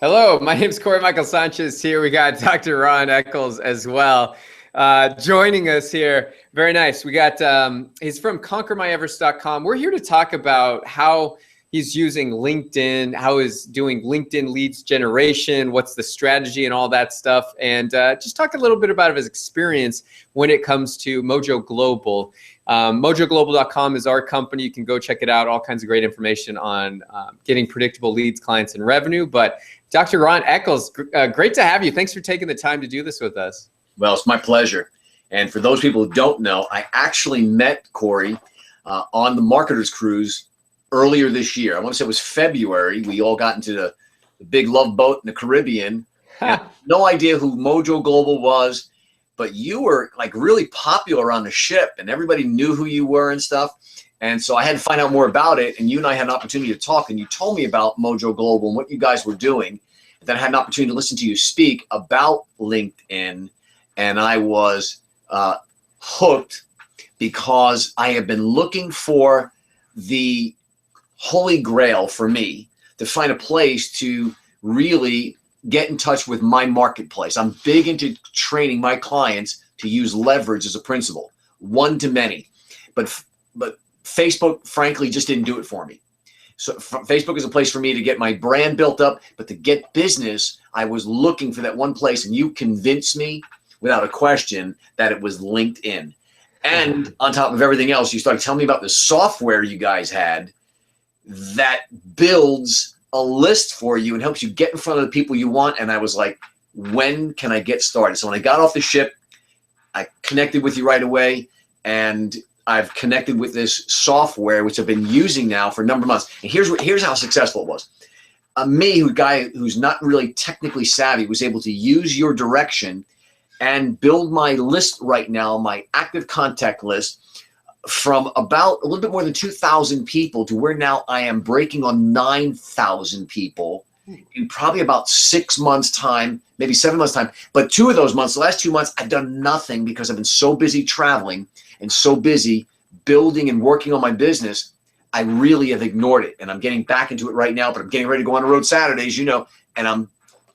Hello, my name is Corey Michael Sanchez here. We got Dr. Ron Eccles as well joining us here. Very nice. We got, he's from conquermyeverest.com. We're here to talk about how he's using LinkedIn, how he's doing LinkedIn leads generation, what's the strategy and all that stuff, and just talk a little bit about his experience when it comes to Mojo Global. MojoGlobal.com is our company. You can go check it out. All kinds of great information on getting predictable leads, clients, and revenue. But Dr. Ron Eccles, great to have you. Thanks for taking the time to do this with us. Well, it's my pleasure. And for those people who don't know, I actually met Corey on the Marketers Cruise earlier this year. I want to say it was February. We all got into the big love boat in the Caribbean. No idea who Mojo Global was, but you were like really popular on the ship and everybody knew who you were and stuff. And so I had to find out more about it, and you and I had an opportunity to talk, and you told me about Mojo Global and what you guys were doing. And then I had an opportunity to listen to you speak about LinkedIn, and I was hooked because I have been looking for the holy grail for me to find a place to really get in touch with my marketplace. I'm big into training my clients to use leverage as a principle, one to many, but Facebook, frankly, just didn't do it for me. So Facebook is a place for me to get my brand built up, but to get business, I was looking for that one place, and you convinced me without a question that it was LinkedIn. And on top of everything else, you started telling me about the software you guys had that builds a list for you and helps you get in front of the people you want. And I was like, when can I get started? So when I got off the ship, I connected with you right away, and I've connected with this software, which I've been using now for a number of months. And here's how successful it was. A guy who's not really technically savvy, was able to use your direction and build my list right now, my active contact list, from about a little bit more than 2,000 people to where now I am breaking on 9,000 people in probably about 6 months' time, maybe 7 months' time. But 2 of those months, the last 2 months, I've done nothing because I've been so busy traveling and so busy building and working on my business. I really have ignored it, and I'm getting back into it right now, but I'm getting ready to go on the road Saturdays, you know, and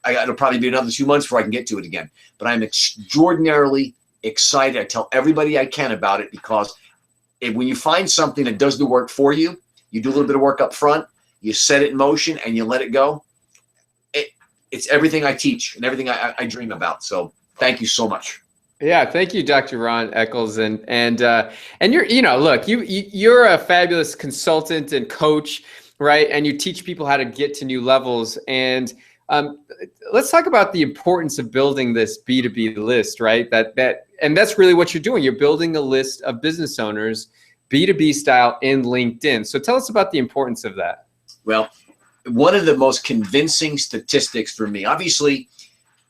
it'll probably be another 2 months before I can get to it again. But I'm extraordinarily excited. I tell everybody I can about it, because when you find something that does the work for you, you do a little bit of work up front, you set it in motion, and you let it go. It's everything I teach and everything I dream about. So thank you so much. Yeah, thank you, Dr. Ron Eccles, and you're, you know, look, you're a fabulous consultant and coach, right? And you teach people how to get to new levels. And let's talk about the importance of building this B2B list, right? And that's really what you're doing. You're building a list of business owners, B2B style, in LinkedIn. So tell us about the importance of that. Well, one of the most convincing statistics for me, obviously,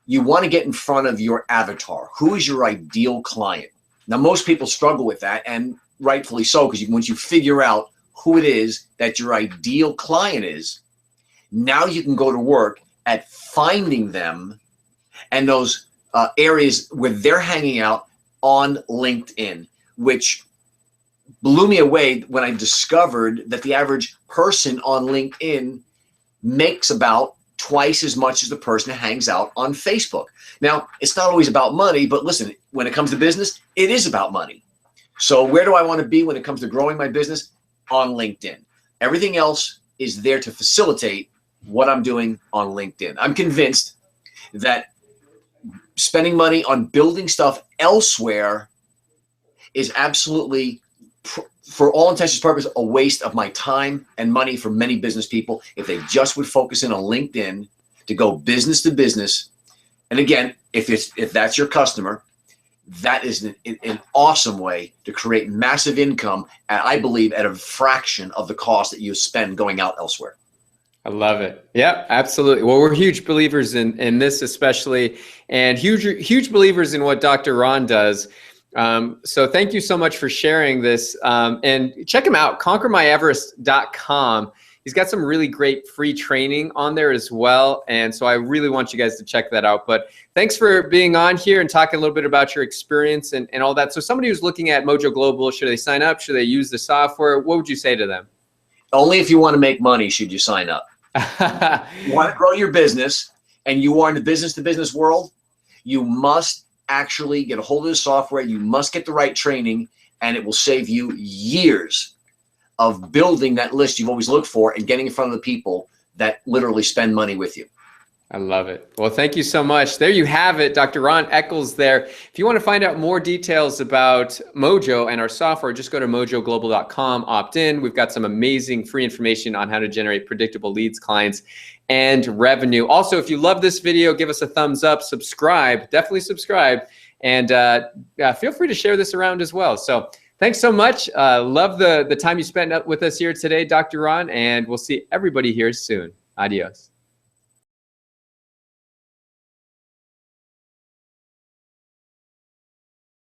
you want to get in front of your avatar. Who is your ideal client? Now, most people struggle with that, and rightfully so, because once you figure out who it is that your ideal client is, now you can go to work at finding them and those areas where they're hanging out on LinkedIn, which blew me away when I discovered that the average person on LinkedIn makes about twice as much as the person who hangs out on Facebook. Now, it's not always about money, but listen, when it comes to business, it is about money. So where do I want to be when it comes to growing my business? On LinkedIn. Everything else is there to facilitate what I'm doing on LinkedIn. I'm convinced that spending money on building stuff elsewhere is absolutely, for all intents and purposes, a waste of my time and money for many business people if they just would focus in on LinkedIn to go business to business. And again, if that's your customer, that is an awesome way to create massive income, and I believe at a fraction of the cost that you spend going out elsewhere. I love it. Yeah, absolutely. Well, we're huge believers in this especially, and huge believers in what Dr. Ron does. So thank you so much for sharing this. And check him out, conquermyeverest.com. He's got some really great free training on there as well. And so I really want you guys to check that out. But thanks for being on here and talking a little bit about your experience and all that. So somebody who's looking at Mojo Global, should they sign up? Should they use the software? What would you say to them? Only if you want to make money should you sign up. You want to grow your business and you are in the business-to-business world, you must actually get a hold of the software. You must get the right training, and it will save you years of building that list you've always looked for and getting in front of the people that literally spend money with you. I love it. Well, thank you so much. There you have it, Dr. Ron Eccles there. If you want to find out more details about Mojo and our software, just go to mojoglobal.com, opt in. We've got some amazing free information on how to generate predictable leads, clients, and revenue. Also, if you love this video, give us a thumbs up, subscribe, definitely subscribe, and feel free to share this around as well. So thanks so much. Love the time you spent with us here today, Dr. Ron, and we'll see everybody here soon. Adios.